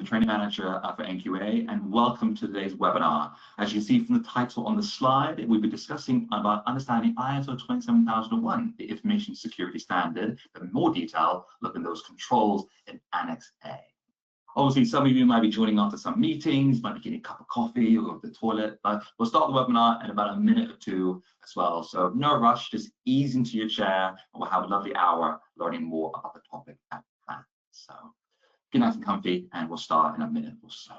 the Training Manager for NQA, and welcome to today's webinar. As you see from the title on the slide, we'll be discussing about understanding ISO 27001, the information security standard, but in more detail, look at those controls in Annex A. Obviously, some of you might be joining after some meetings, might be getting a cup of coffee or go to the toilet, but we'll start the webinar in about a minute or two as well. So no rush, just ease into your chair, and we'll have a lovely hour learning more about the topic at hand. So get nice and comfy, and we'll start in a minute or so.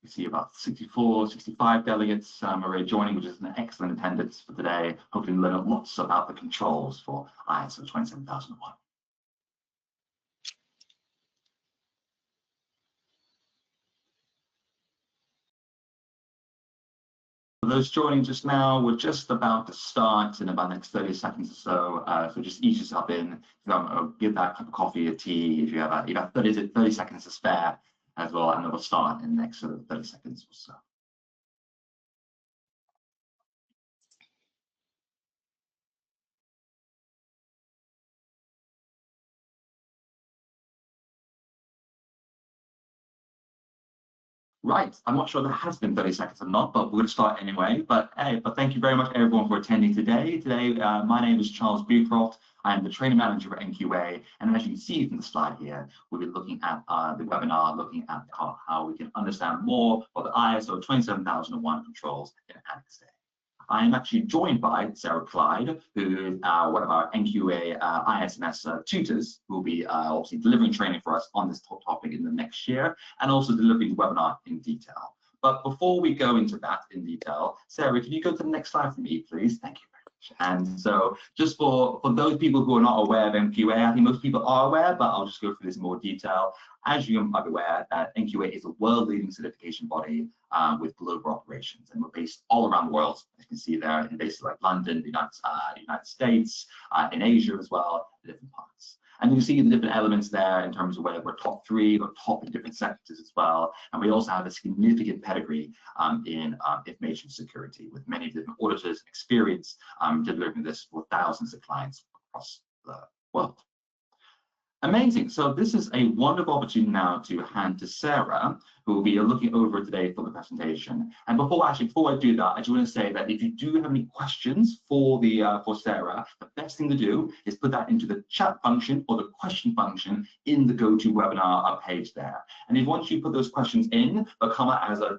You see about 64, 65 delegates already joining, which is an excellent attendance for today. Hopefully learn lots about the controls for ISO 27001. For those joining just now, we're just about to start in about the next 30 seconds or so. So just ease yourself in. Give that cup of coffee or tea if you have 30 seconds to spare as well, and then we'll start in the next 30 seconds or so. Right, I'm not sure there has been 30 seconds or not, but we're going to start anyway. But thank you very much everyone for attending today. My name is Charles Beecroft. I am the Training Manager at NQA, and as you can see from the slide here, we'll be looking at the webinar, looking at how we can understand more of the ISO 27001 controls in Annex A. I am actually joined by Sarah Clyde, who is one of our NQA ISMS tutors, who will be obviously delivering training for us on this topic in the next year, and also delivering the webinar in detail. But before we go into that in detail, Sarah, can you go to the next slide for me, please? Thank you. And so just for those people who are not aware of NQA, I think most people are aware, but I'll just go through this in more detail. As you might be aware, NQA is a world-leading certification body with global operations, and we're based all around the world. As you can see there, in places like London, the United States, in Asia as well, different parts. And you can see the different elements there in terms of whether we're top 3 or top in different sectors as well. And we also have a significant pedigree in information security, with many different auditors experience delivering this for thousands of clients across the world. Amazing. So this is a wonderful opportunity now to hand to Sarah, who will be looking over today for the presentation. And before I do that, I just want to say that if you do have any questions for Sarah, the best thing to do is put that into the chat function or the question function in the GoToWebinar page there. And if once you put those questions in, they'll come out as a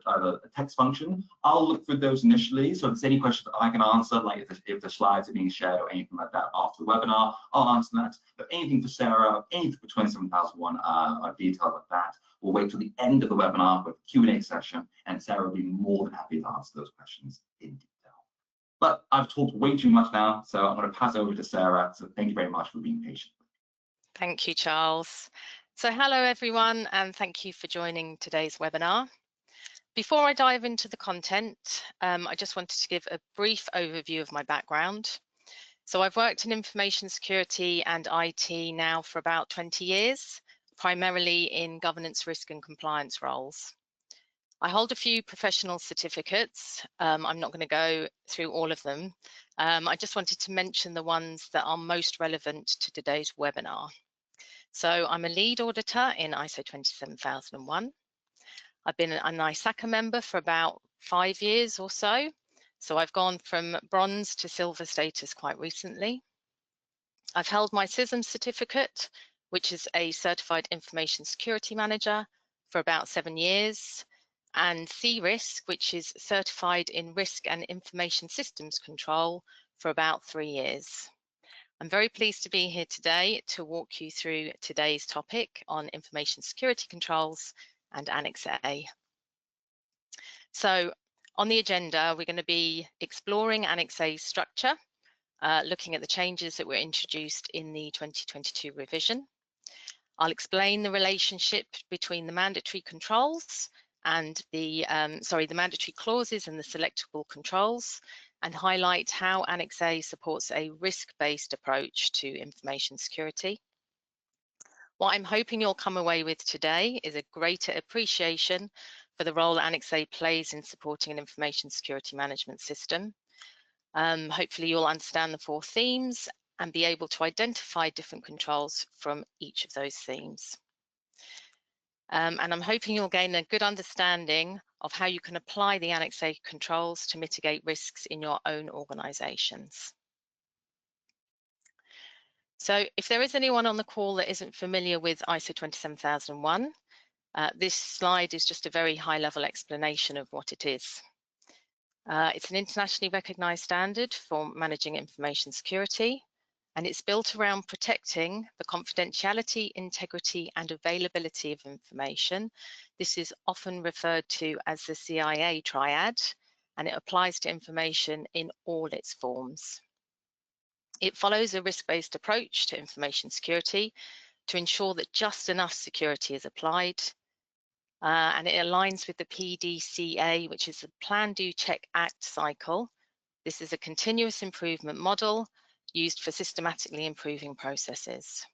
text function. I'll look through those initially. So if there's any questions that I can answer, like if the slides are being shared or anything like that after the webinar, I'll answer that. But anything for Sarah, anything for 27001 details like that, we'll wait till the end of the webinar with the Q&A session, and Sarah will be more than happy to answer those questions in detail. But I've talked way too much now, so I'm going to pass over to Sarah. So thank you very much for being patient. Thank you, Charles. So hello, everyone, and thank you for joining today's webinar. Before I dive into the content, I just wanted to give a brief overview of my background. So I've worked in information security and IT now for about 20 years, primarily in governance, risk and compliance roles. I hold a few professional certificates. I'm not going to go through all of them. I just wanted to mention the ones that are most relevant to today's webinar. So I'm a lead auditor in ISO 27001. I've been an ISACA member for about 5 years or so. So I've gone from bronze to silver status quite recently. I've held my CISM certificate, which is a Certified Information Security Manager, for about 7 years, and CRISC, which is Certified in Risk and Information Systems Control, for about 3 years. I'm very pleased to be here today to walk you through today's topic on information security controls and Annex A. So on the agenda, we're going to be exploring Annex A structure, looking at the changes that were introduced in the 2022 revision. I'll explain the relationship between the mandatory controls and the mandatory clauses and the selectable controls, and highlight how Annex A supports a risk-based approach to information security. What I'm hoping you'll come away with today is a greater appreciation for the role Annex A plays in supporting an information security management system. Hopefully you'll understand the 4 themes and be able to identify different controls from each of those themes. And I'm hoping you'll gain a good understanding of how you can apply the Annex A controls to mitigate risks in your own organisations. So if there is anyone on the call that isn't familiar with ISO 27001, this slide is just a very high-level explanation of what it is. It's an internationally recognised standard for managing information security, and it's built around protecting the confidentiality, integrity, and availability of information. This is often referred to as the CIA triad, and it applies to information in all its forms. It follows a risk-based approach to information security to ensure that just enough security is applied. And it aligns with the PDCA, which is the Plan, Do, Check, Act cycle. This is a continuous improvement model used for systematically improving processes.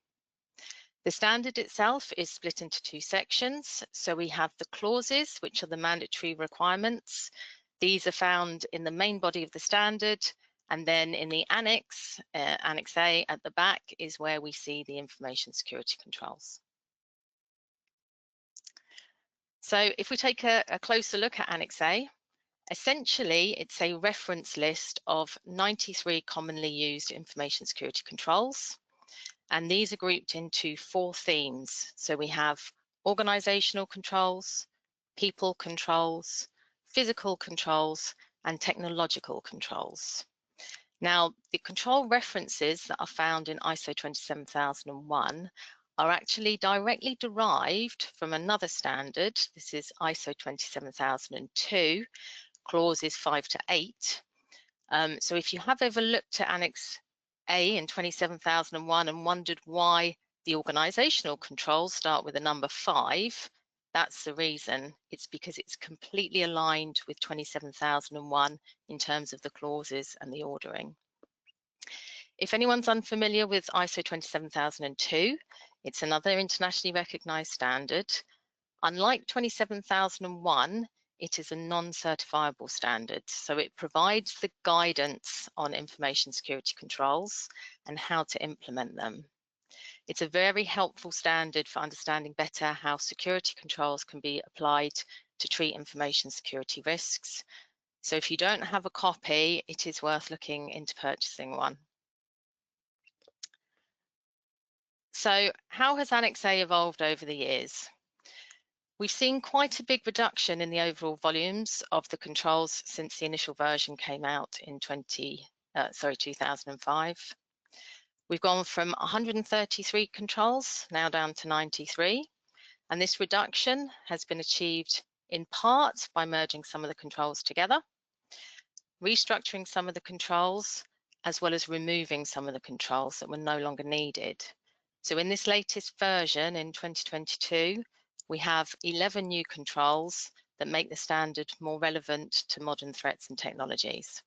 The standard itself is split into two sections. So we have the clauses, which are the mandatory requirements. These are found in the main body of the standard, and then in the annex, Annex A at the back is where we see the information security controls. So if we take a closer look at Annex A, essentially it's a reference list of 93 commonly used information security controls, and these are grouped into 4 themes. So we have organizational controls, people controls, physical controls, and technological controls. Now, the control references that are found in ISO 27001 are actually directly derived from another standard. This is ISO 27002, clauses 5 to 8. So if you have ever looked at Annex A in 27001 and wondered why the organizational controls start with the number 5, that's the reason. It's because it's completely aligned with 27001 in terms of the clauses and the ordering. If anyone's unfamiliar with ISO 27002, it's another internationally recognized standard. Unlike 27001, it is a non-certifiable standard, so it provides the guidance on information security controls and how to implement them. It's a very helpful standard for understanding better how security controls can be applied to treat information security risks. So if you don't have a copy, it is worth looking into purchasing one. So how has Annex A evolved over the years? We've seen quite a big reduction in the overall volumes of the controls since the initial version came out in 2005. We've gone from 133 controls now down to 93, and this reduction has been achieved in part by merging some of the controls together, restructuring some of the controls, as well as removing some of the controls that were no longer needed. So in this latest version in 2022, we have 11 new controls that make the standard more relevant to modern threats and technologies.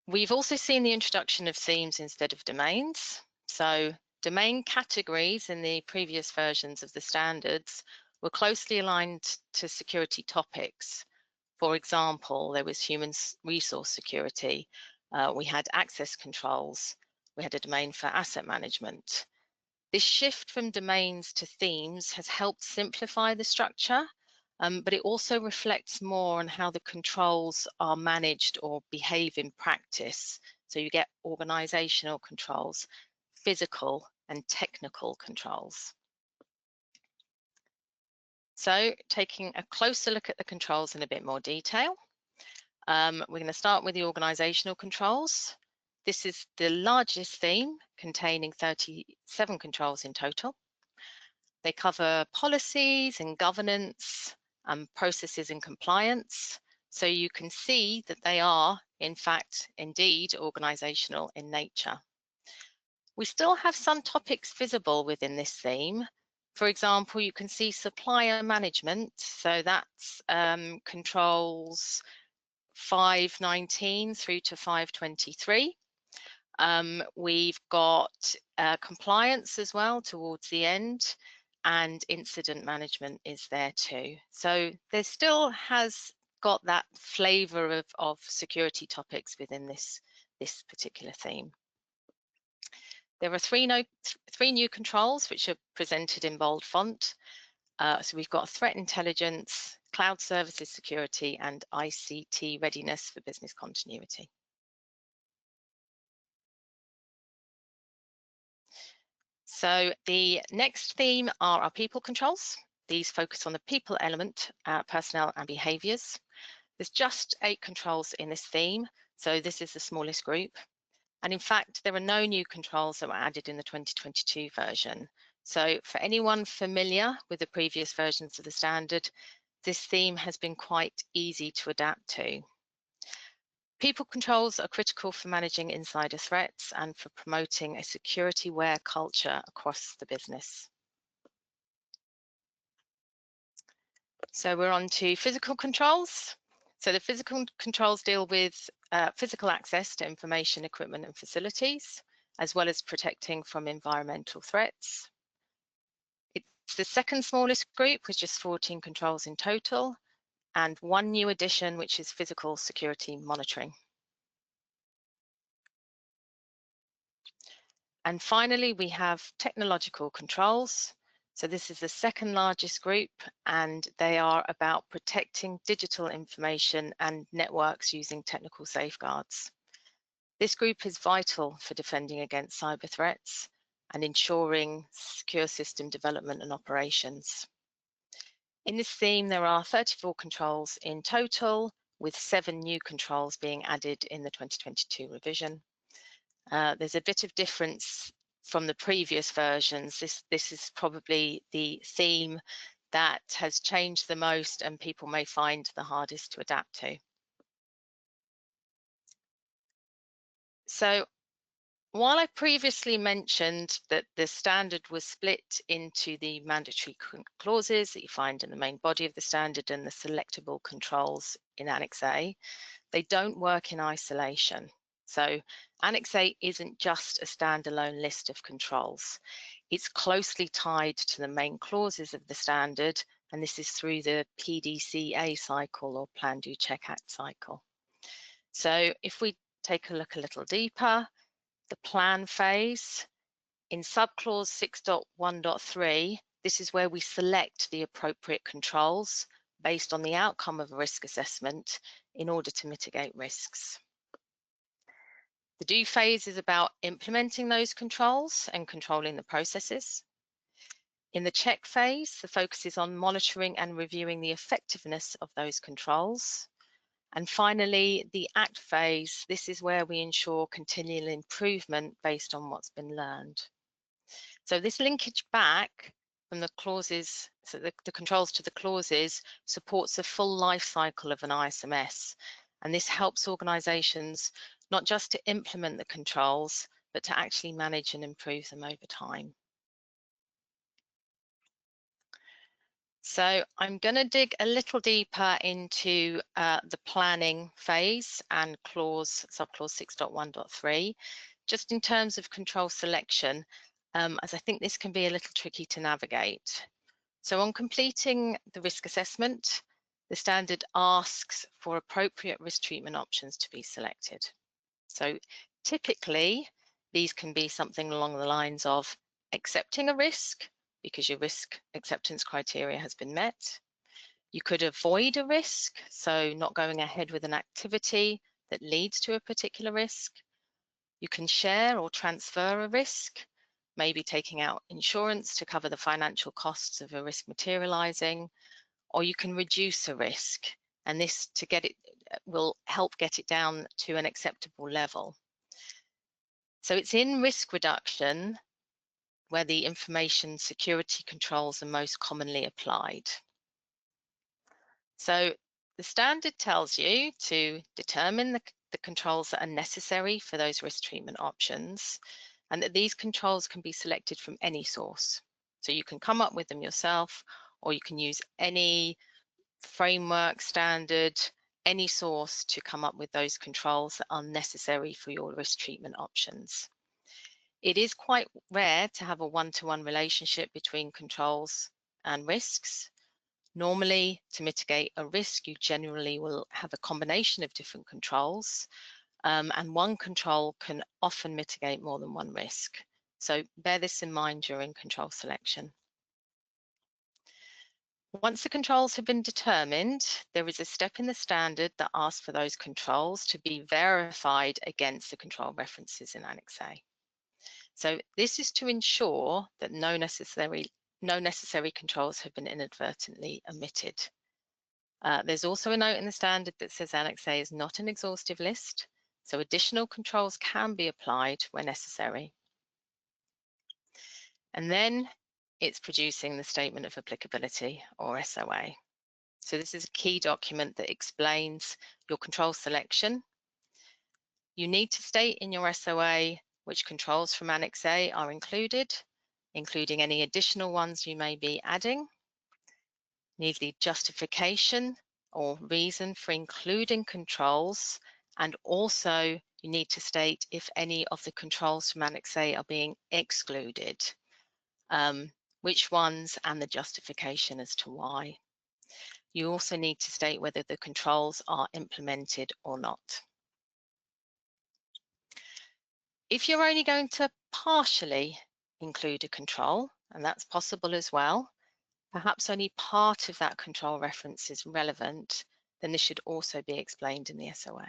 We've also seen the introduction of themes instead of domains. So domain categories in the previous versions of the standards were closely aligned to security topics. For example, there was human resource security, we had access controls, we had a domain for asset management. This shift from domains to themes has helped simplify the structure, but it also reflects more on how the controls are managed or behave in practice. So you get organizational controls, physical and technical controls. So taking a closer look at the controls in a bit more detail, we're going to start with the organizational controls. This is the largest theme, containing 37 controls in total. They cover policies and governance, processes and compliance. So you can see that they are, in fact, indeed, organizational in nature. We still have some topics visible within this theme. For example, you can see supplier management. So that's controls 519 through to 523. We've got compliance as well towards the end, and incident management is there too. So there still has got that flavor of security topics within this this particular theme. There are three new controls which are presented in bold font. So we've got threat intelligence, cloud services security, and ICT readiness for business continuity. So the next theme are our people controls. These focus on the people element, personnel and behaviours. There's just 8 controls in this theme, so this is the smallest group. And in fact, there are no new controls that were added in the 2022 version. So for anyone familiar with the previous versions of the standard, this theme has been quite easy to adapt to. People controls are critical for managing insider threats and for promoting a security-aware culture across the business. So we're on to physical controls. So the physical controls deal with physical access to information, equipment and facilities, as well as protecting from environmental threats. It's the second smallest group with just 14 controls in total, and one new addition, which is physical security monitoring. And finally, we have technological controls. So this is the second largest group, and they are about protecting digital information and networks using technical safeguards. This group is vital for defending against cyber threats and ensuring secure system development and operations. In this theme, there are 34 controls in total, with 7 new controls being added in the 2022 revision. There's a bit of difference from the previous versions. This is probably the theme that has changed the most and people may find the hardest to adapt to. So while I previously mentioned that the standard was split into the mandatory clauses that you find in the main body of the standard and the selectable controls in Annex A, they don't work in isolation. So Annex A isn't just a standalone list of controls. It's closely tied to the main clauses of the standard, and this is through the PDCA cycle or Plan, Do, Check, Act cycle. So if we take a look a little deeper, the plan phase, in subclause 6.1.3, this is where we select the appropriate controls based on the outcome of a risk assessment in order to mitigate risks. The do phase is about implementing those controls and controlling the processes. In the check phase, the focus is on monitoring and reviewing the effectiveness of those controls. And finally, the act phase, this is where we ensure continual improvement based on what's been learned. So this linkage back from the clauses, so the controls to the clauses, supports the full life cycle of an ISMS. And this helps organisations not just to implement the controls, but to actually manage and improve them over time. So I'm going to dig a little deeper into the planning phase and subclause 6.1.3, just in terms of control selection, as I think this can be a little tricky to navigate. So on completing the risk assessment, the standard asks for appropriate risk treatment options to be selected. So typically, these can be something along the lines of accepting a risk because your risk acceptance criteria has been met. You could avoid a risk, so not going ahead with an activity that leads to a particular risk. You can share or transfer a risk, maybe taking out insurance to cover the financial costs of a risk materializing, or you can reduce a risk, and this to get it will help get it down to an acceptable level. So it's in risk reduction where the information security controls are most commonly applied. So the standard tells you to determine the controls that are necessary for those risk treatment options, and that these controls can be selected from any source. So you can come up with them yourself, or you can use any framework, standard, any source to come up with those controls that are necessary for your risk treatment options. It is quite rare to have a one-to-one relationship between controls and risks. Normally, to mitigate a risk, you generally will have a combination of different controls, and one control can often mitigate more than one risk. So bear this in mind during control selection. Once the controls have been determined, there is a step in the standard that asks for those controls to be verified against the control references in Annex A. So this is to ensure that no necessary controls have been inadvertently omitted. There's also a note in the standard that says Annex A is not an exhaustive list, so additional controls can be applied where necessary. And then it's producing the Statement of Applicability, or SOA. So this is a key document that explains your control selection. You need to state in your SOA which controls from Annex A are included, including any additional ones you may be adding. You need the justification or reason for including controls, and also you need to state if any of the controls from Annex A are being excluded, which ones, and the justification as to why. You also need to state whether the controls are implemented or not. If you're only going to partially include a control, and that's possible as well, perhaps only part of that control reference is relevant, then this should also be explained in the SOA.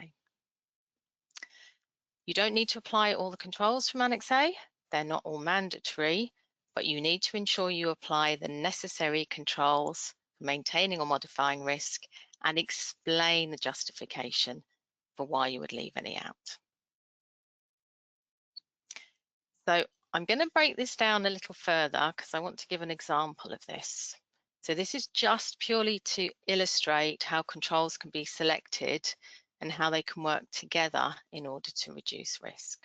You don't need to apply all the controls from Annex A. They're not all mandatory, but you need to ensure you apply the necessary controls for maintaining or modifying risk and explain the justification for why you would leave any out. So I'm going to break this down a little further because I want to give an example of this. So this is just purely to illustrate how controls can be selected and how they can work together in order to reduce risk.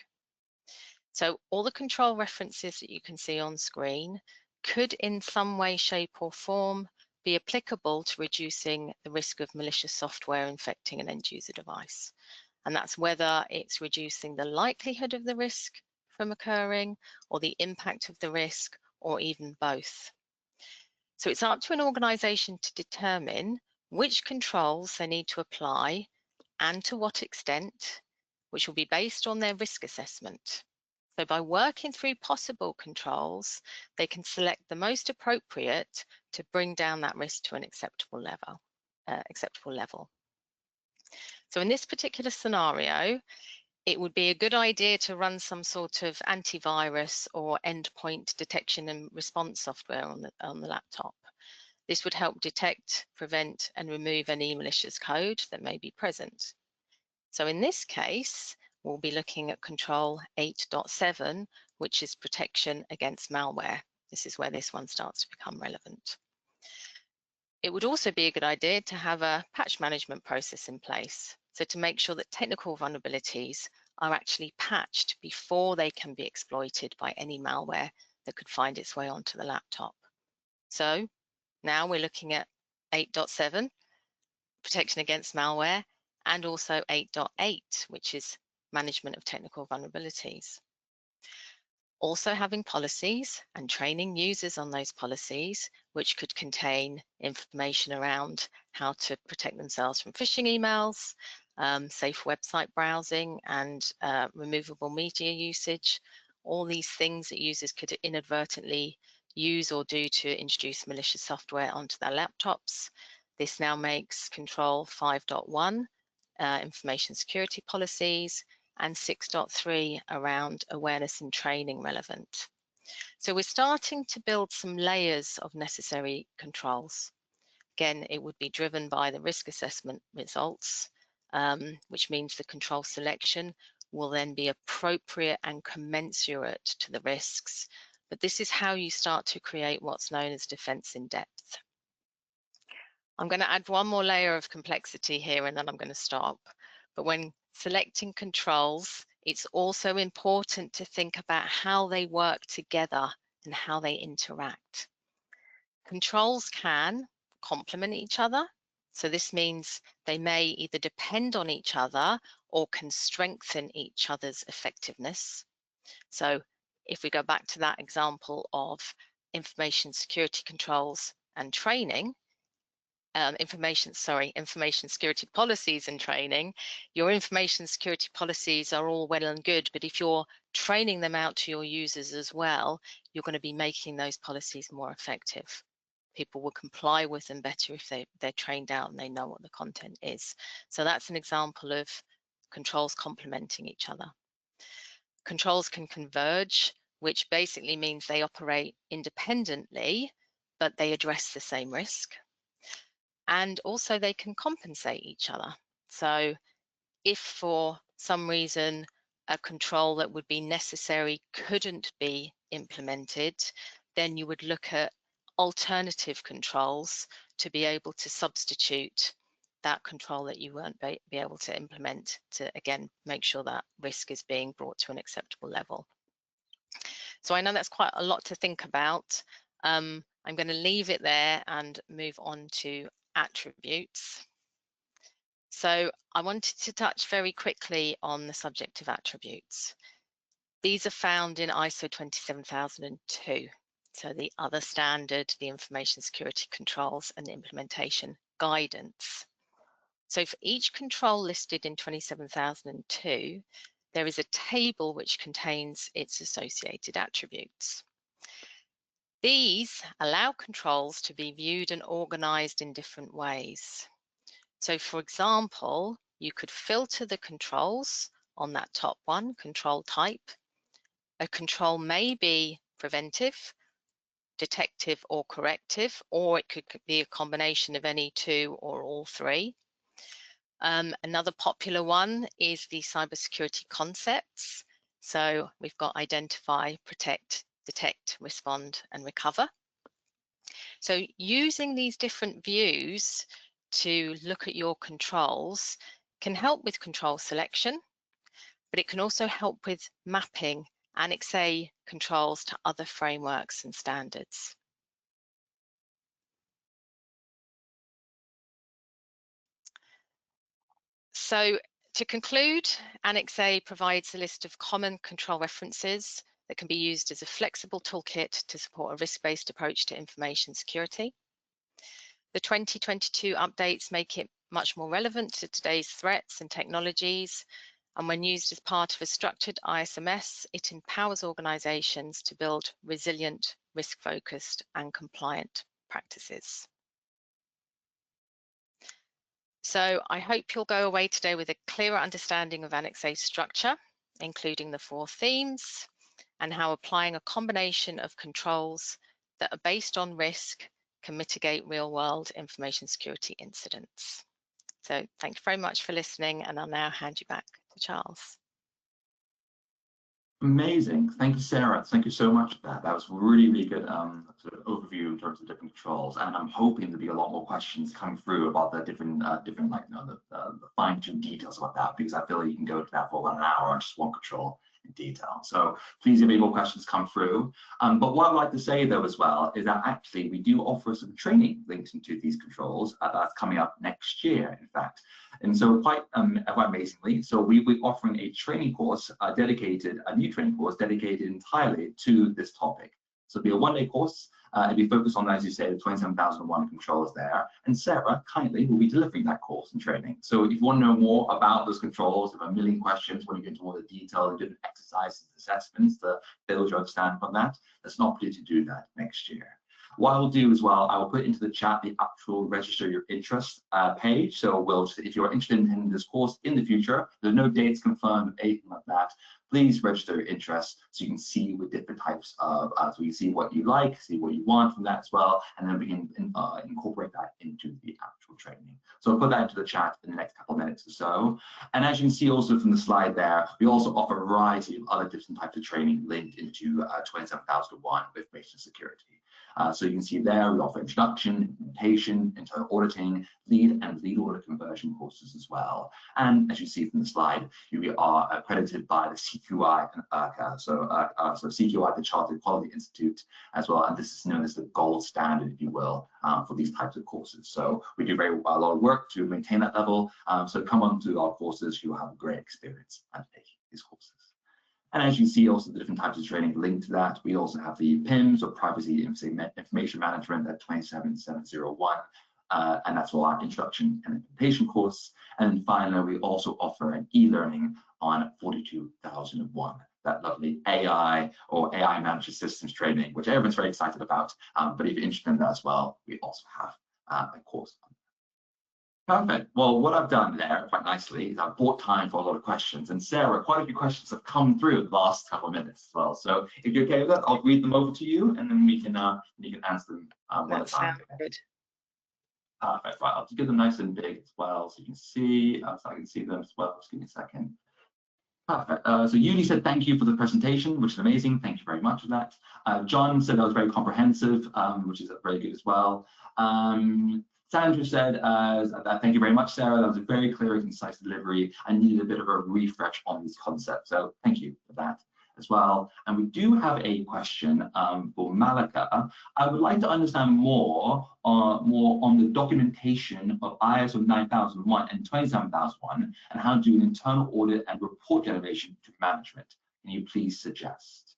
So all the control references that you can see on screen could in some way, shape or form be applicable to reducing the risk of malicious software infecting an end user device. And that's whether it's reducing the likelihood of the risk from occurring or the impact of the risk, or even both. So it's up to an organisation to determine which controls they need to apply and to what extent, which will be based on their risk assessment. So by working through possible controls, they can select the most appropriate to bring down that risk to an acceptable level. So in this particular scenario, it would be a good idea to run some sort of antivirus or endpoint detection and response software on the laptop. This would help detect, prevent, and remove any malicious code that may be present. So in this case, we'll be looking at control 8.7, which is protection against malware. This is where this one starts to become relevant. It would also be a good idea to have a patch management process in place, so to make sure that technical vulnerabilities are actually patched before they can be exploited by any malware that could find its way onto the laptop. So now we're looking at 8.7, protection against malware, and also 8.8, which is management of technical vulnerabilities. Also having policies and training users on those policies, which could contain information around how to protect themselves from phishing emails, safe website browsing, and removable media usage. All these things that users could inadvertently use or do to introduce malicious software onto their laptops. This now makes control 5.1, information security policies, and 6.3 around awareness and training relevant. So we're starting to build some layers of necessary controls. Again, it would be driven by the risk assessment results, which means the control selection will then be appropriate and commensurate to the risks. But this is how you start to create what's known as defense in depth. I'm going to add one more layer of complexity here and then I'm going to stop. But when selecting controls, it's also important to think about how they work together and how they interact. Controls can complement each other. So this means they may either depend on each other or can strengthen each other's effectiveness. So if we go back to that example of information security controls and training, information security policies and training, your information security policies are all well and good, but if you're training them out to your users as well, you're going to be making those policies more effective. People will comply with them better if they're trained out and they know what the content is. So that's an example of controls complementing each other. Controls can converge, which basically means they operate independently, but they address the same risk. And also they can compensate each other. So if for some reason a control that would be necessary couldn't be implemented, then you would look at alternative controls to be able to substitute that control that you weren't be able to implement to, again, make sure that risk is being brought to an acceptable level. So I know that's quite a lot to think about. I'm going to leave it there and move on to attributes. So I wanted to touch very quickly on the subject of attributes. These are found in ISO 27002. So the other standard, the information security controls and implementation guidance. So for each control listed in 27002, there is a table which contains its associated attributes. These allow controls to be viewed and organized in different ways. So for example, you could filter the controls on that top one, control type. A control may be preventive, detective or corrective, or it could be a combination of any two or all three. Another popular one is the cybersecurity concepts. So we've got identify, protect, detect, respond, and recover. So using these different views to look at your controls can help with control selection, but it can also help with mapping Annex A controls to other frameworks and standards. So to conclude, Annex A provides a list of common control references that can be used as a flexible toolkit to support a risk-based approach to information security. The 2022 updates make it much more relevant to today's threats and technologies, and when used as part of a structured ISMS, it empowers organizations to build resilient, risk-focused and compliant practices. So I hope you'll go away today with a clearer understanding of Annex A structure, including the 4 themes, and how applying a combination of controls that are based on risk can mitigate real-world information security incidents. So thank you very much for listening, and I'll now hand you back to Charles. Amazing. Thank you, Sarah. Thank you so much for that. That was really, really good sort of overview in terms of different controls. And I'm hoping there'll be a lot more questions coming through about the different like, you know, the fine-tuned details about that, because I feel like you can go to that for about an hour on just one control in detail. So please, if any more questions come through. But what I'd like to say though as well is that actually we do offer some training linked into these controls that's coming up next year, in fact. And so quite amazingly, so we'll be offering a training course a new training course dedicated entirely to this topic. So it'll be a one-day course. It'll be focused on, as you say, the 27001 controls there. And Sarah kindly will be delivering that course and training. So if you want to know more about those controls, if you have a million questions, when you get into all the detail and different exercises and assessments to build your understanding on that, there's an opportunity to do that next year. What I will do as well, I will put into the chat the actual register your interest page. So if you're interested in attending this course in the future, there's no dates confirmed, anything like that. Please register your interest so you can see with different types of, so you see what you like, see what you want from that as well, and then we can incorporate that into the actual training. So I'll put that into the chat in the next couple of minutes or so. And as you can see also from the slide there, we also offer a variety of other different types of training linked into 27001 with information security. So you can see there we offer introduction, implementation, internal auditing, lead and lead audit conversion courses as well. And as you see from the slide, we are accredited by the CQI and IRCA. So CQI, the Chartered Quality Institute, as well. And this is known as the gold standard, if you will, for these types of courses. So we do a lot of work to maintain that level. So come on to our courses, you'll have a great experience at taking these courses. And as you see, also the different types of training linked to that. We also have the PIMS, or Privacy Information Management, at 27701. and that's all our introduction and implementation course. And then finally, we also offer an e-learning on 42001, that lovely AI or AI manager systems training, which everyone's very excited about. But if you're interested in that as well, we also have a course. Perfect. Well, what I've done there quite nicely is I've bought time for a lot of questions. And Sarah, quite a few questions have come through the last couple of minutes as well. So if you're okay with that, I'll read them over to you, and then you can answer them one at a time. Good. Perfect. Right, I'll give them nice and big as well, so you can see. So I can see them as well. Just give me a second. Perfect. So Yuli said thank you for the presentation, which is amazing. Thank you very much for that. John said that was very comprehensive, which is very good as well. Sandra said, thank you very much, Sarah. That was a very clear and concise delivery. I needed a bit of a refresh on these concepts. So thank you for that as well. And we do have a question for Malika. I would like to understand more on the documentation of ISO 9001 and 27001 and how to do an internal audit and report generation to management. Can you please suggest?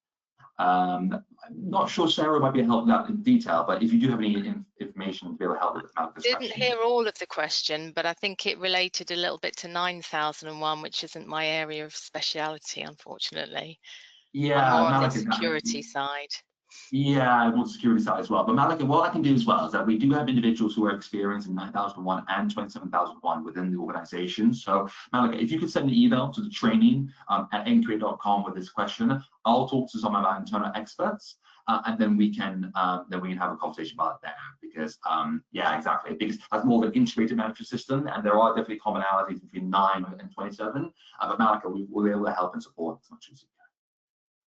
I'm not sure Sarah might be able to help that in detail, but if you do have any information to be able to help with Malika's question. Didn't hear all of the question, but I think it related a little bit to 9001, which isn't my area of speciality, unfortunately. Yeah, I'm more on Malika, the security side. Yeah, more security side as well. But Malika, what I can do as well is that we do have individuals who are experienced in 9001 and 27001 within the organization. So Malika, if you could send an email to the training at nqa.com with this question, I'll talk to some of our internal experts, and then we can have a conversation about it there. Because yeah, exactly, because that's more of an integrated management system, and there are definitely commonalities between 9 and 27. But Malika, we'll be able to help and support as much as you can.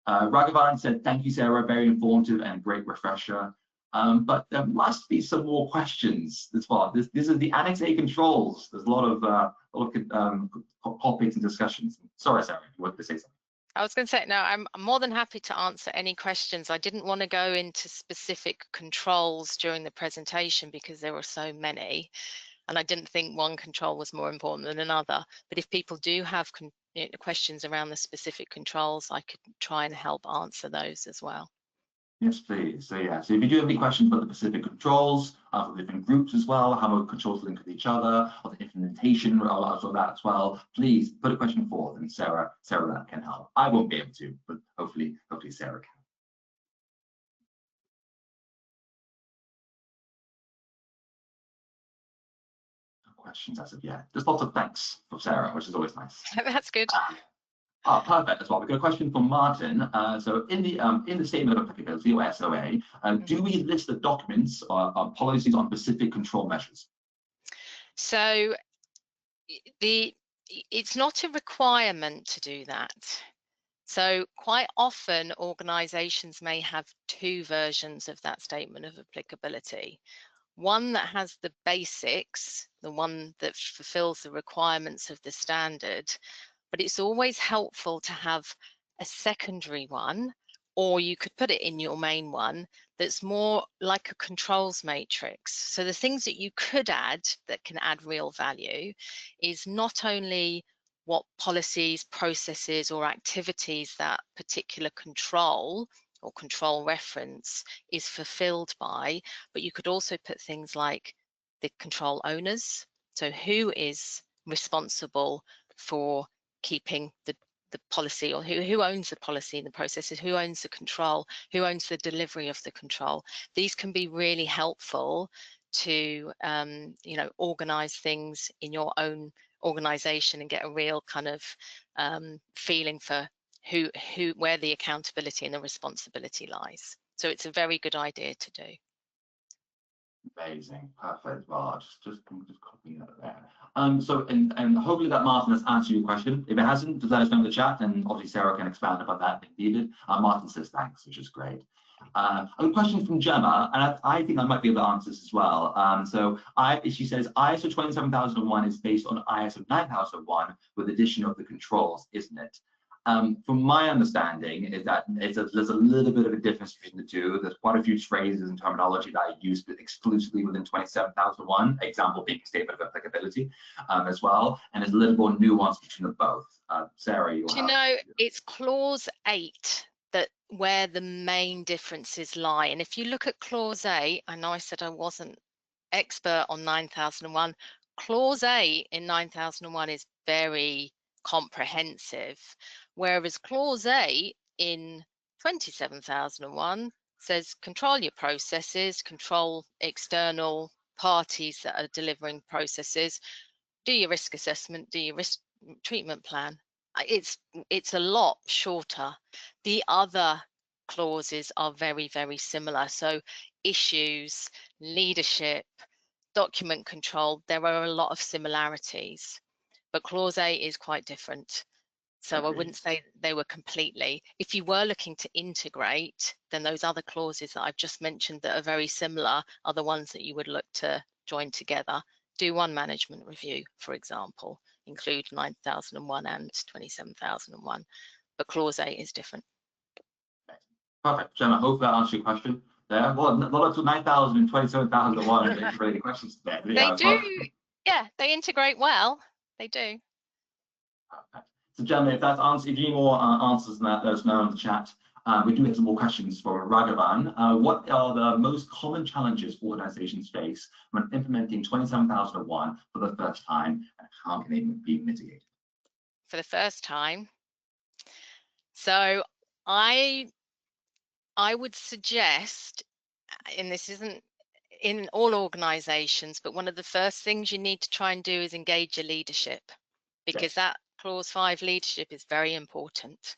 Raghavan said, thank you, Sarah, very informative and great refresher. But there must be some more questions as well. This is the Annex A controls. There's a lot of topics and discussions. Sorry, Sarah, you wanted to say something. I was going to say, no, I'm more than happy to answer any questions. I didn't want to go into specific controls during the presentation because there were so many, and I didn't think one control was more important than another. But if people do have questions around the specific controls, I could try and help answer those as well. Yes, please. So yeah, so if you do have any questions about the specific controls for different groups as well, how our controls link with each other, or the implementation of that as well, please put a question forward, and Sarah can help. I won't be able to, but hopefully Sarah can. Questions as of yet. There's lots of thanks for Sarah, which is always nice. That's good. Perfect as well. We've got a question from Martin. So in the statement of applicability or SOA, do we list the documents or policies on specific control measures? So it's not a requirement to do that. So quite often organizations may have two versions of that statement of applicability. One that has the basics, the one that fulfills the requirements of the standard, but it's always helpful to have a secondary one, or you could put it in your main one that's more like a controls matrix. So the things that you could add that can add real value is not only what policies, processes, or activities that particular control or control reference is fulfilled by, but you could also put things like the control owners. So who is responsible for keeping the policy, or who owns the policy and the processes, who owns the control, who owns the delivery of the control. These can be really helpful to organize things in your own organization and get a real kind of feeling for where the accountability and the responsibility lies. So it's a very good idea to do. Amazing, perfect. Well, I'll just copy that there. So and hopefully that, Martin, has answered your question. If it hasn't, just let us know in the chat, and obviously Sarah can expand about that if needed. Martin says thanks, which is great. A question from Gemma, and I think I might be able to answer this as well. So she says ISO 27001 is based on ISO 9001 with addition of the controls, isn't it? From my understanding is that there's a little bit of a difference between the two. There's quite a few phrases and terminology that I use exclusively within 27001, example being statement of applicability as well, and there's a little more nuance between the both. Sarah, you know, it's clause 8 where the main differences lie. And if you look at clause 8, I know I said I wasn't expert on 9001. Clause A in 9001 is very comprehensive, whereas Clause A in 27001 says control your processes, control external parties that are delivering processes, do your risk assessment, do your risk treatment plan. It's a lot shorter. The other clauses are very, very similar. So issues, leadership, document control, there are a lot of similarities, but clause A is quite different. So I wouldn't say they were completely. If you were looking to integrate, then those other clauses that I've just mentioned that are very similar are the ones that you would look to join together. Do one management review, for example, include 9001 and 27001, but clause A is different. Perfect, Jen. I hope that answers your question there. Well, not up to 9000 and 27001 integrated questions there. They do, yeah, they integrate well. They do. Perfect. So, Jen, if that's if you need more answers than that, let us know in the chat. We do have some more questions for Raghavan. What are the most common challenges organizations face when implementing 27001 for the first time, and how can they be mitigated? For the first time. So I would suggest, and this isn't in all organizations, but one of the first things you need to try and do is engage your leadership, because that clause 5 leadership is very important.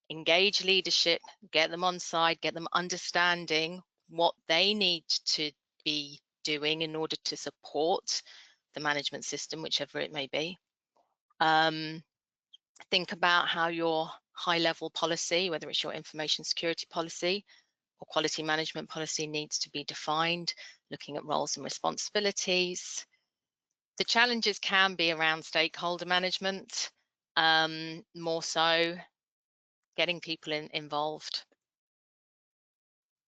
Engage leadership, get them on side, get them understanding what they need to be doing in order to support the management system, whichever it may be. Think about how your high-level policy, whether it's your information security policy or quality management policy, needs to be defined, looking at roles and responsibilities. The challenges can be around stakeholder management, more so getting people involved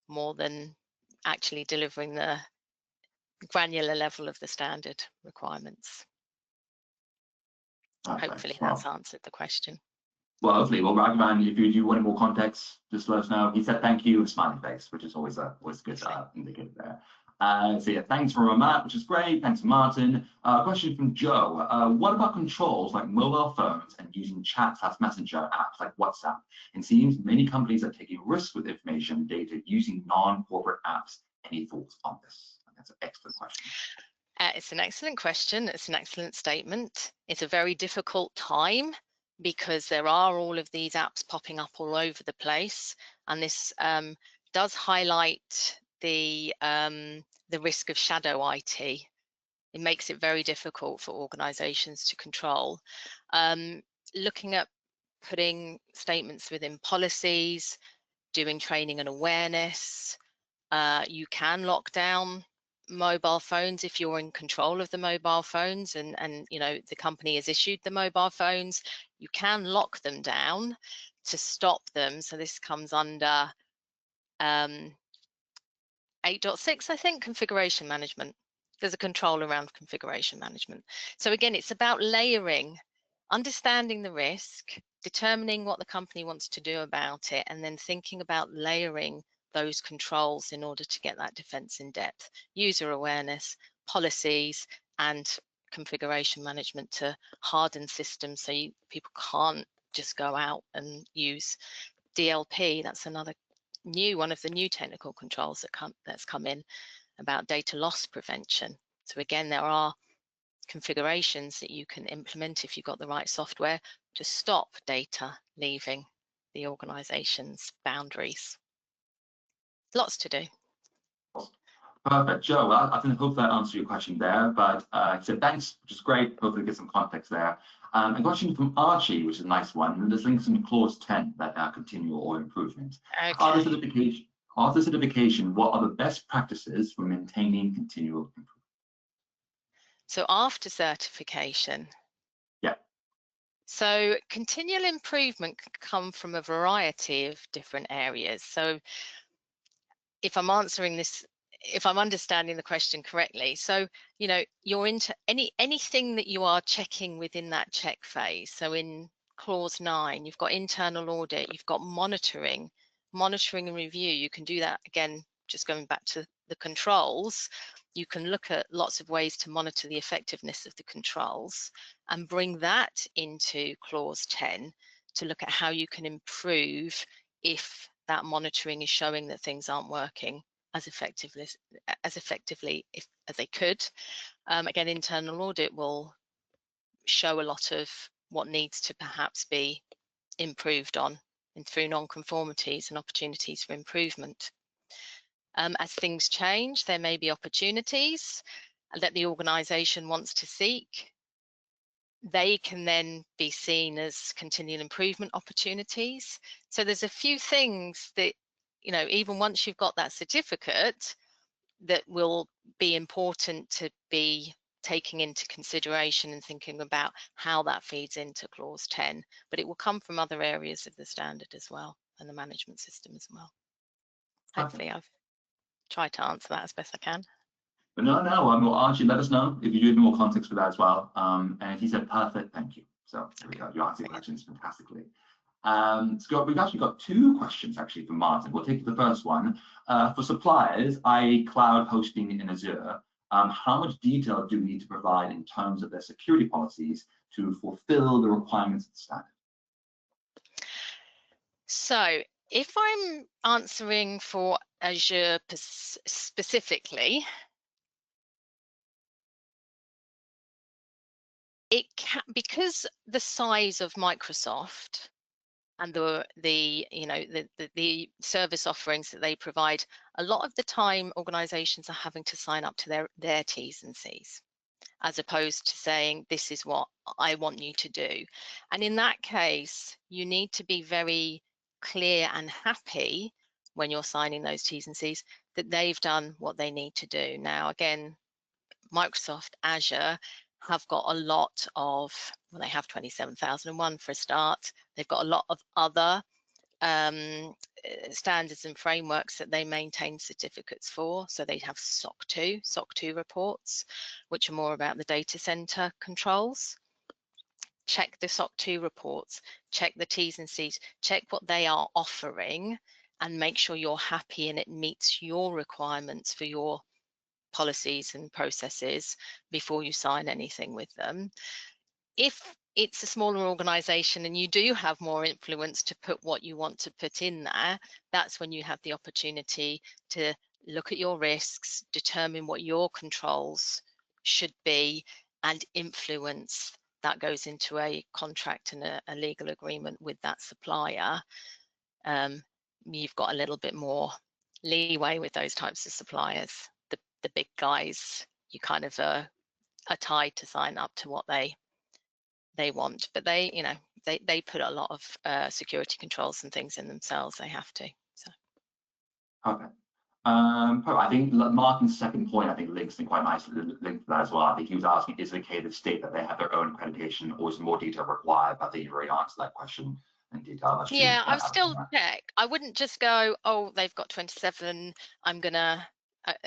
more than actually delivering the granular level of the standard requirements. Hopefully that's answered the question. Well, hopefully. Well, Raghavan, if you do want more context, just let us know. He said thank you with smiling face, which is always good indicator there. So yeah, thanks for Matt, which is great. Thanks to Martin. Question from Joe. What about controls like mobile phones and using chats as messenger apps like WhatsApp? It seems many companies are taking risks with information and data using non-corporate apps. Any thoughts on this? That's an excellent question. It's an excellent question. It's an excellent statement. It's a very difficult time because there are all of these apps popping up all over the place, and this does highlight the risk of shadow IT. It makes it very difficult for organizations to control. Looking at putting statements within policies, doing training and awareness. You can lock down mobile phones if you're in control of the mobile phones and you know the company has issued the mobile phones. You can lock them down to stop them. So this comes under 8.6, I think, configuration management. There's a control around configuration management. So again, it's about layering, understanding the risk, determining what the company wants to do about it, and then thinking about layering those controls in order to get that defense in depth. User awareness, policies, and configuration management to harden systems so people can't just go out and use DLP. That's another one of the new technical controls that's come in about data loss prevention. So again, there are configurations that you can implement if you've got the right software to stop data leaving the organization's boundaries. Lots to do. Perfect, Joe. I hope that answered your question there, but so thanks, which is great. Hopefully get some context there. A question from Archie, which is a nice one, and there's links in clause 10 that continual or improvement. Okay. After certification, what are the best practices for maintaining continual improvement? So after certification. Yeah. So continual improvement can come from a variety of different areas. So if I'm answering this, if I'm understanding the question correctly, so you know you're into anything that you are checking within that check phase. So in clause 9, you've got internal audit, you've got monitoring and review. You can do that again, just going back to the controls. you can look at lots of ways to monitor the effectiveness of the controls and bring that into clause 10 to look at how you can improve if that monitoring is showing that things aren't working as effectively as they could. Again, internal audit will show a lot of what needs to perhaps be improved on and through non-conformities and opportunities for improvement. As things change, there may be opportunities that the organisation wants to seek. They can then be seen as continual improvement opportunities. So there's a few things that, you know, even once you've got that certificate, that will be important to be taking into consideration and thinking about how that feeds into clause 10, but it will come from other areas of the standard as well and the management system as well. Hopefully I've tried to answer that as best I can. But no, well, Archie, let us know if you do need more context for that as well. And he said, perfect, thank you. So there we go, you answered questions fantastically. So we've actually got two questions actually from Martin. We'll take the first one. For suppliers, i.e. cloud hosting in Azure, how much detail do we need to provide in terms of their security policies to fulfill the requirements of the standard? So if I'm answering for Azure specifically, it can, because the size of Microsoft and the service offerings that they provide, a lot of the time organizations are having to sign up to their T's and C's, as opposed to saying, this is what I want you to do. And in that case, you need to be very clear and happy when you're signing those T's and C's that they've done what they need to do. Now, again, Microsoft Azure have got a lot of, well, they have 27001 for a start. They've got a lot of other standards and frameworks that they maintain certificates for. So they have SOC 2 reports, which are more about the data center controls. Check the SOC 2 reports, check the T's and C's, check what they are offering, and make sure you're happy and it meets your requirements for your policies and processes before you sign anything with them. If it's a smaller organization and you do have more influence to put what you want to put in there, that's when you have the opportunity to look at your risks, determine what your controls should be, and influence that goes into a contract and a legal agreement with that supplier. You've got a little bit more leeway with those types of suppliers. The big guys, you kind of are tied to sign up to what they want, but they, you know, they put a lot of security controls and things in themselves. They have to. So. Okay. I think Martin's second point, I think, links in quite nicely linked to that as well. I think he was asking, is it okay to state that they have their own accreditation, or is more detail required? But I think you already answered that question in detail. Yeah, I would still check. I wouldn't just go, oh, they've got 27, I'm gonna,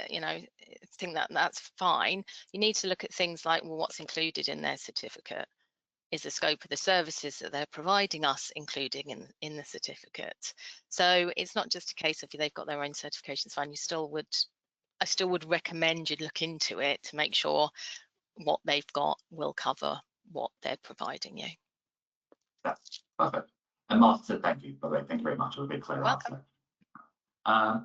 you know, think that that's fine. You need to look at things like, well, what's included in their certificate? Is the scope of the services that they're providing us including in the certificate? So it's not just a case of they've got their own certifications fine. I still would recommend you look into it to make sure what they've got will cover what they're providing you. That's perfect. And Martin said thank you, by the way. Thank you very much. It was a bit clear answer.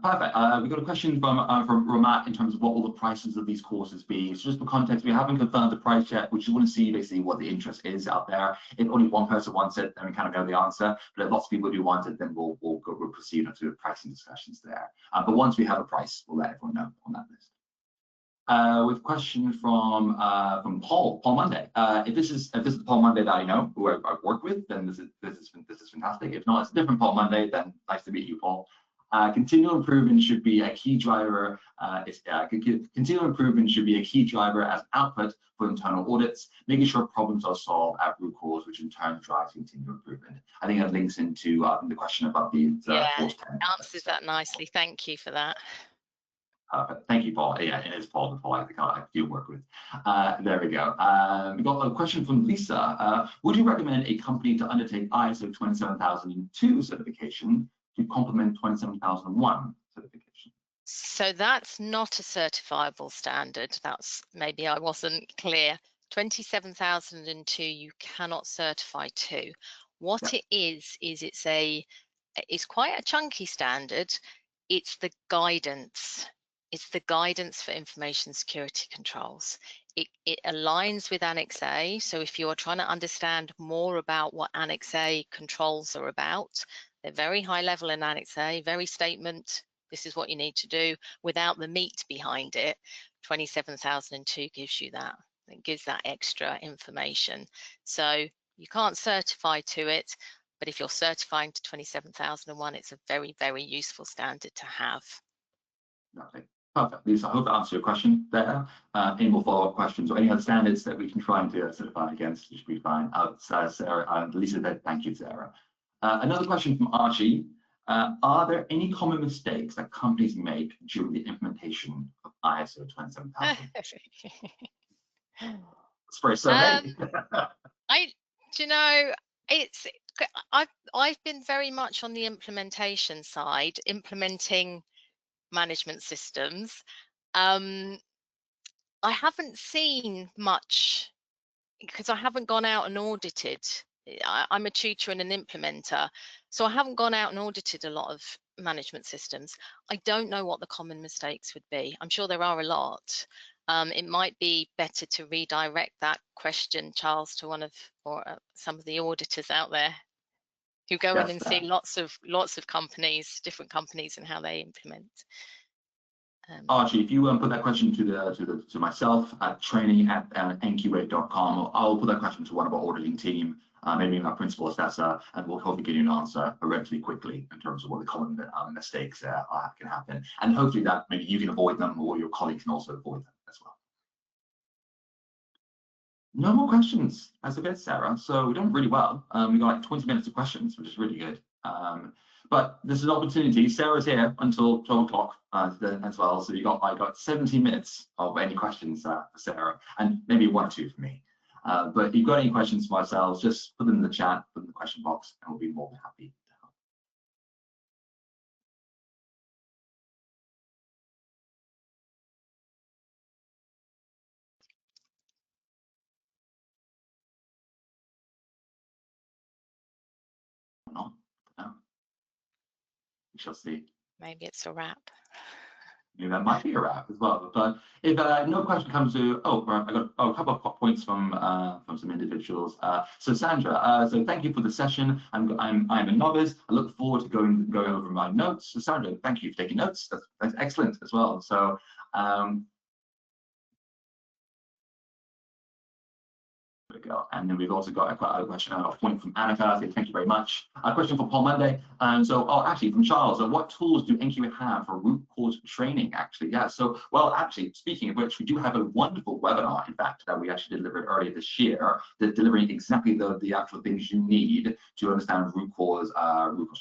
Perfect. We've got a question from Ramat in terms of what will the prices of these courses be. So just for context, we haven't confirmed the price yet. We just want to see basically what the interest is out there. If only one person wants it, then we kind of know the answer. But if lots of people do want it, then we'll proceed into the pricing discussions there. But once we have a price, we'll let everyone know on that list. With a question from Paul Monday. If this is the Paul Monday that I know, who I've worked with, then this is fantastic. If not, it's a different Paul Monday, then nice to meet you, Paul. Continual improvement should be a key driver. Continual improvement should be a key driver as output for internal audits, making sure problems are solved at root cause, which in turn drives continual improvement. I think that links into the question about the force 10. Answers that nicely. Thank you for that. Thank you, Paul. Yeah, it is Paul, the Paul I do work with. There we go. We got a question from Lisa. Would you recommend a company to undertake ISO 27002 certification to complement 27001 certification? So that's not a certifiable standard. That's maybe I wasn't clear. 27002 you cannot certify to. What it is it's quite a chunky standard. It's the guidance. It's the guidance for information security controls. It aligns with Annex A. So if you're trying to understand more about what Annex A controls are about, they're very high level in Annex A, very statement, this is what you need to do, without the meat behind it. 27002 gives you that. It gives that extra information. So you can't certify to it, but if you're certifying to 27001, it's a very, very useful standard to have. Okay, perfect. Lisa, I hope that answers your question there. Any more follow-up questions or any other standards that we can try and certify against, you should be fine. Sarah, Lisa, thank you, Sarah. Another question from Archie. Are there any common mistakes that companies make during the implementation of ISO 27000? Spray survey. I've been very much on the implementation side, implementing management systems. I haven't seen much because I haven't gone out and audited. I'm a tutor and an implementer, so I haven't gone out and audited a lot of management systems. I don't know what the common mistakes would be. I'm sure there are a lot. It might be better to redirect that question, Charles, to one of some of the auditors out there who go in and see lots of companies, different companies, and how they implement. Archie, if you put that question to myself at training@nqa.com, I'll put that question to one of our auditing team, maybe my principal assessor, and we'll hopefully get you an answer relatively quickly in terms of what the common mistakes can happen, and hopefully that maybe you can avoid them or your colleagues can also avoid them as well. No more questions as of yet, Sarah. So we're doing really well. We got like 20 minutes of questions, which is really good. But this is an opportunity. Sarah's here until 12 o'clock as well. So I got 17 minutes of any questions for Sarah, and maybe one or two for me. But if you've got any questions for ourselves, just put them in the chat, put them in the question box, and we'll be more than happy to help. No. We shall see. Maybe it's a wrap. Maybe that might be a wrap as well. But if no question comes to, I got a couple of points from some individuals. So Sandra, so thank you for the session. I'm a novice. I look forward to going over my notes. So Sandra, thank you for taking notes. That's excellent as well. So there we go. And then we've also got a question, a point from Annika. Thank you very much. A question for Paul Monday. Actually from Charles, what tools do NQA have for root cause training? Actually, yeah. So, well, actually, speaking of which, we do have a wonderful webinar, in fact, that we actually delivered earlier this year, delivering exactly the actual things you need to understand root cause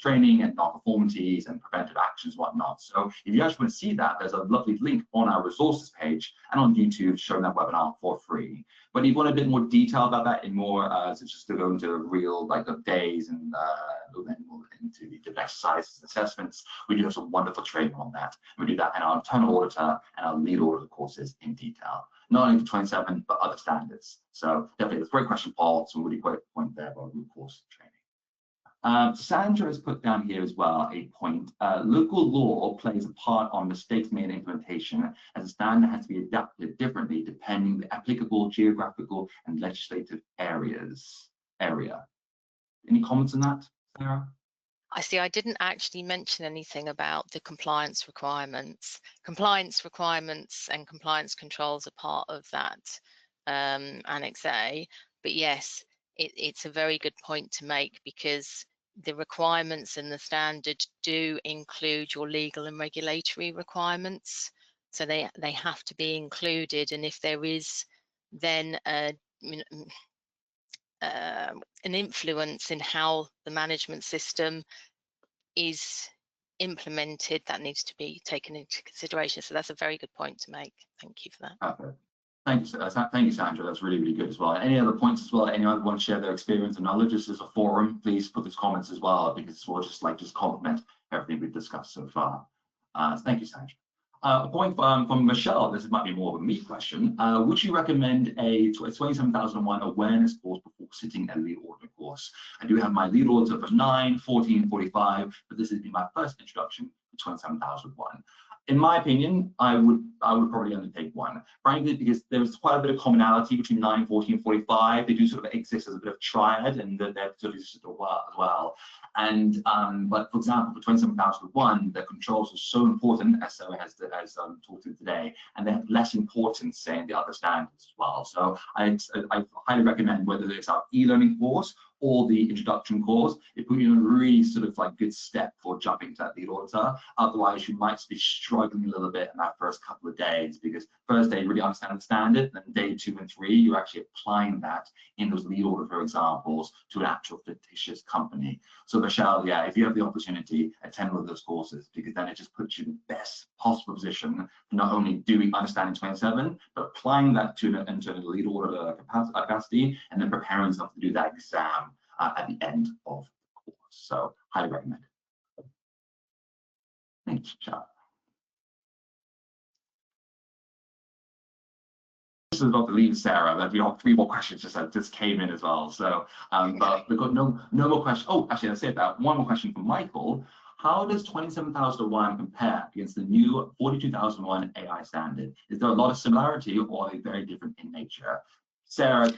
training and non-conformities and preventive actions, whatnot. So, if you actually want to see that, there's a lovely link on our resources page and on YouTube showing that webinar for free. But if you want a bit more detail about that in more, so just to go into real like the days and into the exercises and assessments, we do have some wonderful training on that. We do that in our internal auditor and our lead auditor courses in detail, not only for 27 but other standards. So definitely, that's a great question, Paul. Some really great point there about root cause training. Sandra has put down here as well a point. Local law plays a part on mistakes made in implementation, as a standard has to be adapted differently depending on the applicable geographical and legislative area. Any comments on that, Sarah? I see. I didn't actually mention anything about the compliance requirements. Compliance requirements and compliance controls are part of that Annex A. But yes, it's a very good point to make, because the requirements in the standard do include your legal and regulatory requirements. So they have to be included. And if there is then an influence in how the management system is implemented, that needs to be taken into consideration. So that's a very good point to make. Thank you for that. Perfect. Thank you, Sandra. That's really, really good as well. Any other points as well? Anyone want to share their experience and knowledge? This is a forum. Please put those comments as well, because we'll just complement everything we've discussed so far. Thank you, Sandra. A point from Michelle, this might be more of a me question. Would you recommend a 27001 awareness course before sitting a lead auditor course? I do have my lead auditor for 9, 14, 45, but this has been my first introduction to 27001. In my opinion, I would probably only take one, frankly, because there's quite a bit of commonality between 9, 14, 45. They do sort of exist as a bit of triad, and they're sort of just as well. And but for example, for 27001, the controls are so important, as Sarah has talked to today, and they have less importance, say, in the other standards as well. So I highly recommend, whether it's our e-learning course or the introduction course, it put you in a really sort of like good step for jumping to that lead auditor. Otherwise, you might be struggling a little bit in that first couple of days, because first day you really understand the standard, and then day 2 and 3, you're actually applying that in those lead auditor examples to an actual fictitious company. So Michelle, yeah, if you have the opportunity, attend one of those courses, because then it just puts you in the best possible position for not only understanding 27, but applying that to into the lead auditor capacity, and then preparing yourself to do that exam at the end of the course. So highly recommend it. Thanks, Michelle. This is about to leave Sarah, but we have 3 more questions just came in as well. So, but we've got no more questions. Oh, actually, I said that. One more question from Michael. How does 27001 compare against the new 42001 AI standard? Is there a lot of similarity, or are they very different in nature? Sarah?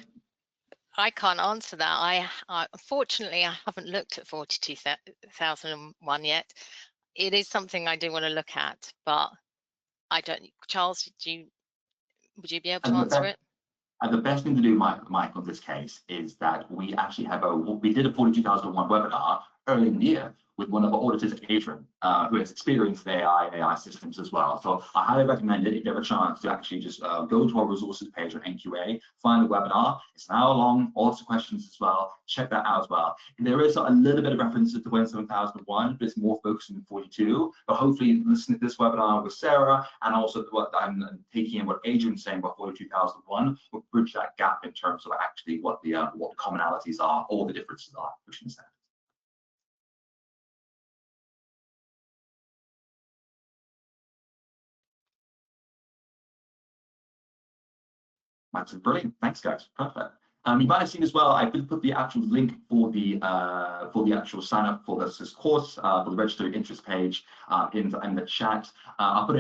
I can't answer that. I unfortunately, I haven't looked at 42001 yet. It is something I do want to look at, but I don't. Charles, would you be able to answer it? And the best thing to do, Michael, in this case, is that we actually we did a 42001 webinar early in the year with one of our auditors, Adrian, who has experience with AI systems as well. So I highly recommend it, if you have a chance, to actually just go to our resources page on NQA, find the webinar. It's an hour long, lots of questions as well. Check that out as well. And there is a little bit of references to 27001, but it's more focused on 42. But hopefully, listening to this webinar with Sarah, and also what I'm taking in what Adrian's saying about 42001, will bridge that gap in terms of actually what the commonalities are, or the differences are between standards. That's brilliant. Thanks, guys. Perfect. You might have seen as well, I did put the actual link for the actual sign up for this course, for the register interest page in the chat. I might put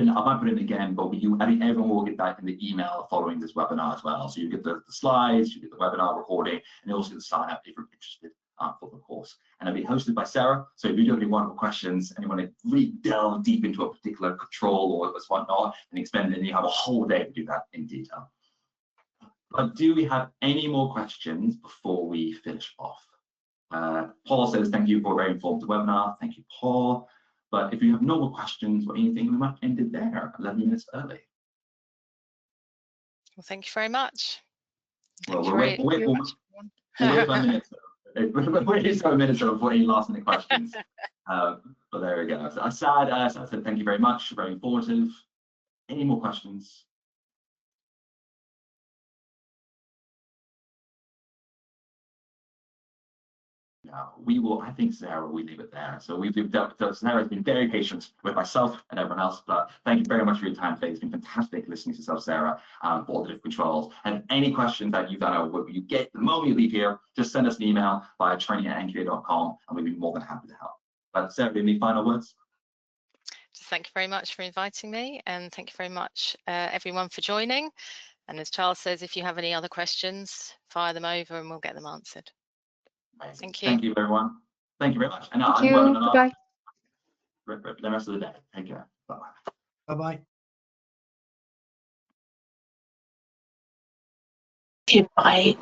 it in again, but I think everyone will get that in the email following this webinar as well. So you get the slides, you get the webinar recording, and you also get the sign up if you're interested for the course. And it'll be hosted by Sarah. So if you do have any wonderful questions and you want to really delve deep into a particular control or whatnot, and you have a whole day to do that in detail. But do we have any more questions before we finish off? Paul says, thank you for a very informative webinar. Thank you, Paul. But if you have no more questions or anything, we might end it there, 11 minutes early. Well, thank you very much. Well, we'll wait 5 minutes. We'll wait 7 minutes for any last minute questions. But there we go. So Asad said, thank you very much. Very informative. Any more questions? No, we will. I think Sarah, we leave it there. So Sarah's been very patient with myself and everyone else. But thank you very much for your time today. It's been fantastic listening to yourself, Sarah, for all the different controls. And any questions that you get the moment you leave here, just send us an email via training@nqa.com, and we'll be more than happy to help. But Sarah, any final words? Just thank you very much for inviting me, and thank you very much, everyone, for joining. And as Charles says, if you have any other questions, fire them over and we'll get them answered. Amazing. Thank you. Thank you, everyone. Thank you very much. And Thank you. Bye. The rest of the day. Take care. Bye-bye. Bye-bye. Okay, bye.